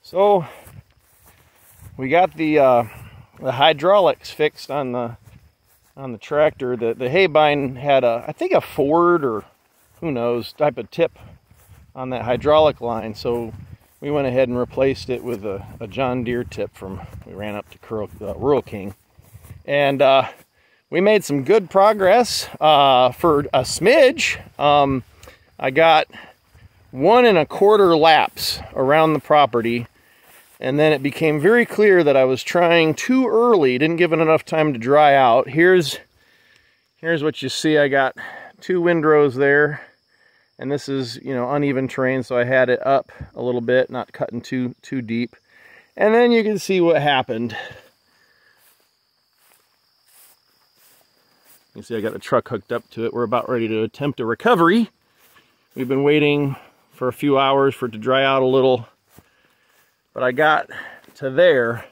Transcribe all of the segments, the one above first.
So we got the hydraulics fixed on the tractor. The haybine had I think a Ford or who knows type of tip on that hydraulic line. So we went ahead and replaced it with a John Deere tip we ran up to Rural King. And we made some good progress for a smidge. I got 1 1/4 laps around the property, and then it became very clear that I was trying too early, didn't give it enough time to dry out. Here's what you see. I got 2 windrows there, and this is, you know, uneven terrain, so I had it up a little bit, not cutting too deep. And then you can see what happened. You see I got the truck hooked up to it. We're about ready to attempt a recovery. We've been waiting for a few hours for it to dry out a little, but I got to there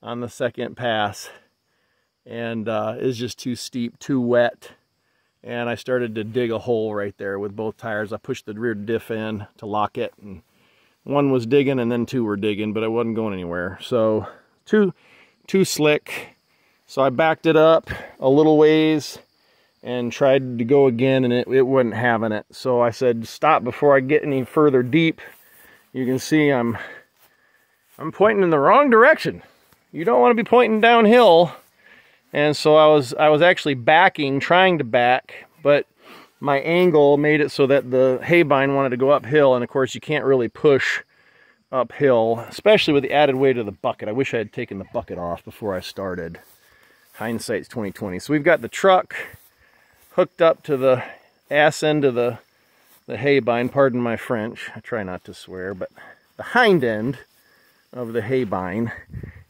on the second pass, and it's just too steep, too wet, and I started to dig a hole right there with both tires. I pushed the rear diff in to lock it, and 1 was digging and then 2 were digging, but it wasn't going anywhere. So too slick. So I backed it up a little ways and tried to go again, and it wasn't having it. So I said, stop before I get any further deep. You can see I'm pointing in the wrong direction. You don't want to be pointing downhill. And so I was actually backing, trying to back, but my angle made it so that the haybine wanted to go uphill, and of course you can't really push uphill, especially with the added weight of the bucket. I wish I had taken the bucket off before I started. Hindsight's 20/20. So we've got the truck hooked up to the ass end of the haybine, pardon my French, I try not to swear, but the hind end of the haybine.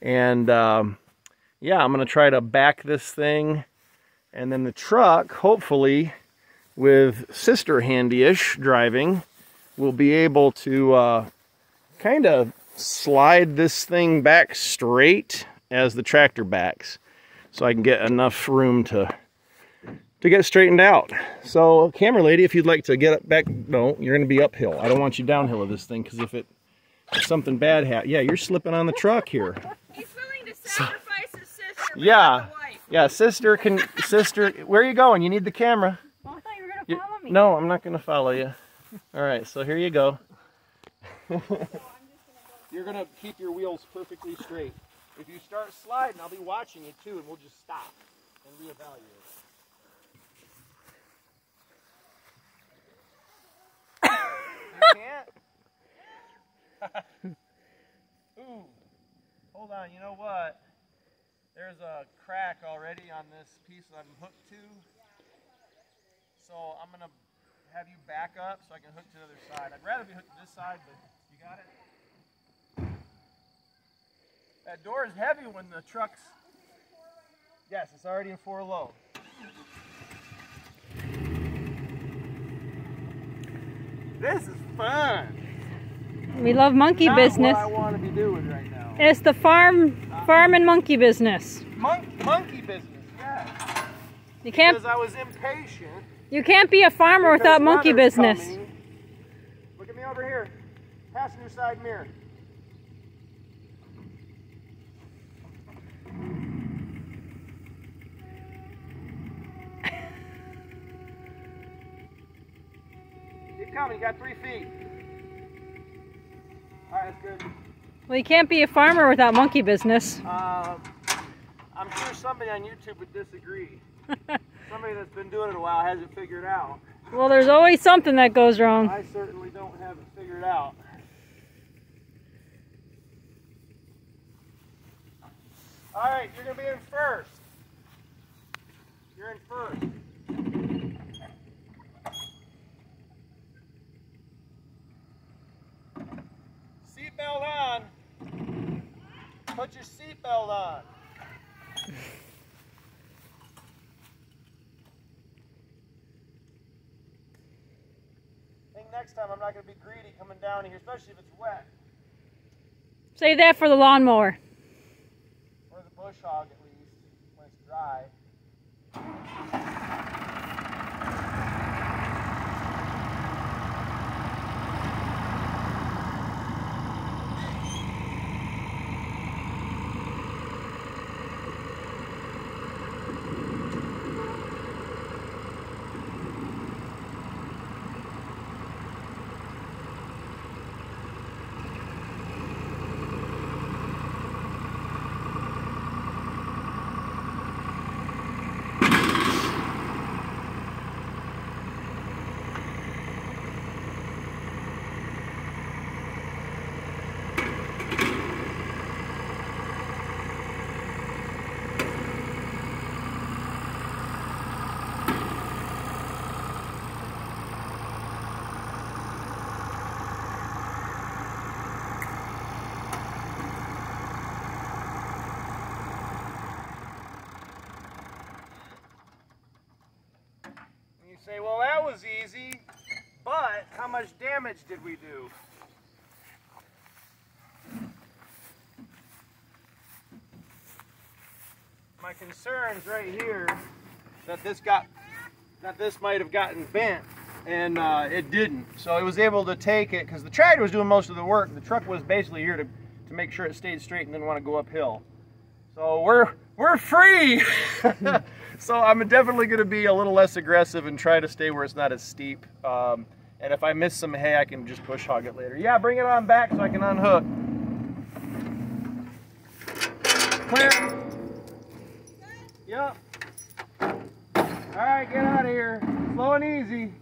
And yeah, I'm gonna try to back this thing, and then the truck, hopefully with sister handy-ish driving, will be able to kind of slide this thing back straight as the tractor backs, so I can get enough room to get straightened out. So, camera lady, if you'd like to get up back, no, you're gonna be uphill. I don't want you downhill of this thing, because if something bad happens, yeah, you're slipping on the truck here. He's willing to sacrifice his sister. Yeah, yeah, sister, where are you going? You need the camera. Oh, I thought you were gonna follow me. No, I'm not gonna follow you. All right, so here you go. You're gonna keep your wheels perfectly straight. If you start sliding, I'll be watching you too, and we'll just stop and reevaluate. Can't? Ooh, hold on, you know what? There's a crack already on this piece that I'm hooked to. So I'm going to have you back up so I can hook to the other side. I'd rather be hooked to this side, but you got it? That door is heavy when the truck's... Yes, it's already in 4 low. This is fun. We love monkey business. What I want to be doing right now. It's the farm and monkey business. Monkey business, yeah. You can't. Because I was impatient. You can't be a farmer without monkey business. Coming. Look at me over here. Passenger side mirror. Keep coming. You got 3 feet. All right, that's good. Well, you can't be a farmer without monkey business. I'm sure somebody on YouTube would disagree. Somebody that's been doing it a while has it figured out. Well, there's always something that goes wrong. I certainly don't have it figured out. All right, you're going to be in first. You're in first. Seatbelt on. Put your seatbelt on. I think next time I'm not going to be greedy coming down here, especially if it's wet. Say that for the lawnmower. Or the bush hog, at least, when it's dry. much damage did we do? My concern's right here that this might have gotten bent, and it didn't. So it was able to take it, because the tractor was doing most of the work. The truck was basically here to make sure it stayed straight and didn't want to go uphill. So we're free. So I'm definitely going to be a little less aggressive and try to stay where it's not as steep. And if I miss some hay, I can just push hog it later. Yeah, bring it on back so I can unhook. Clear. Yep. All right, get out of here. Slow and easy.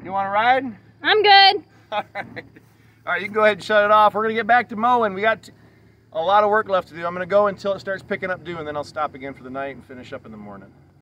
You want to ride? I'm good. All right. All right, you can go ahead and shut it off. We're going to get back to mowing. We got a lot of work left to do. I'm going to go until it starts picking up dew, and then I'll stop again for the night and finish up in the morning.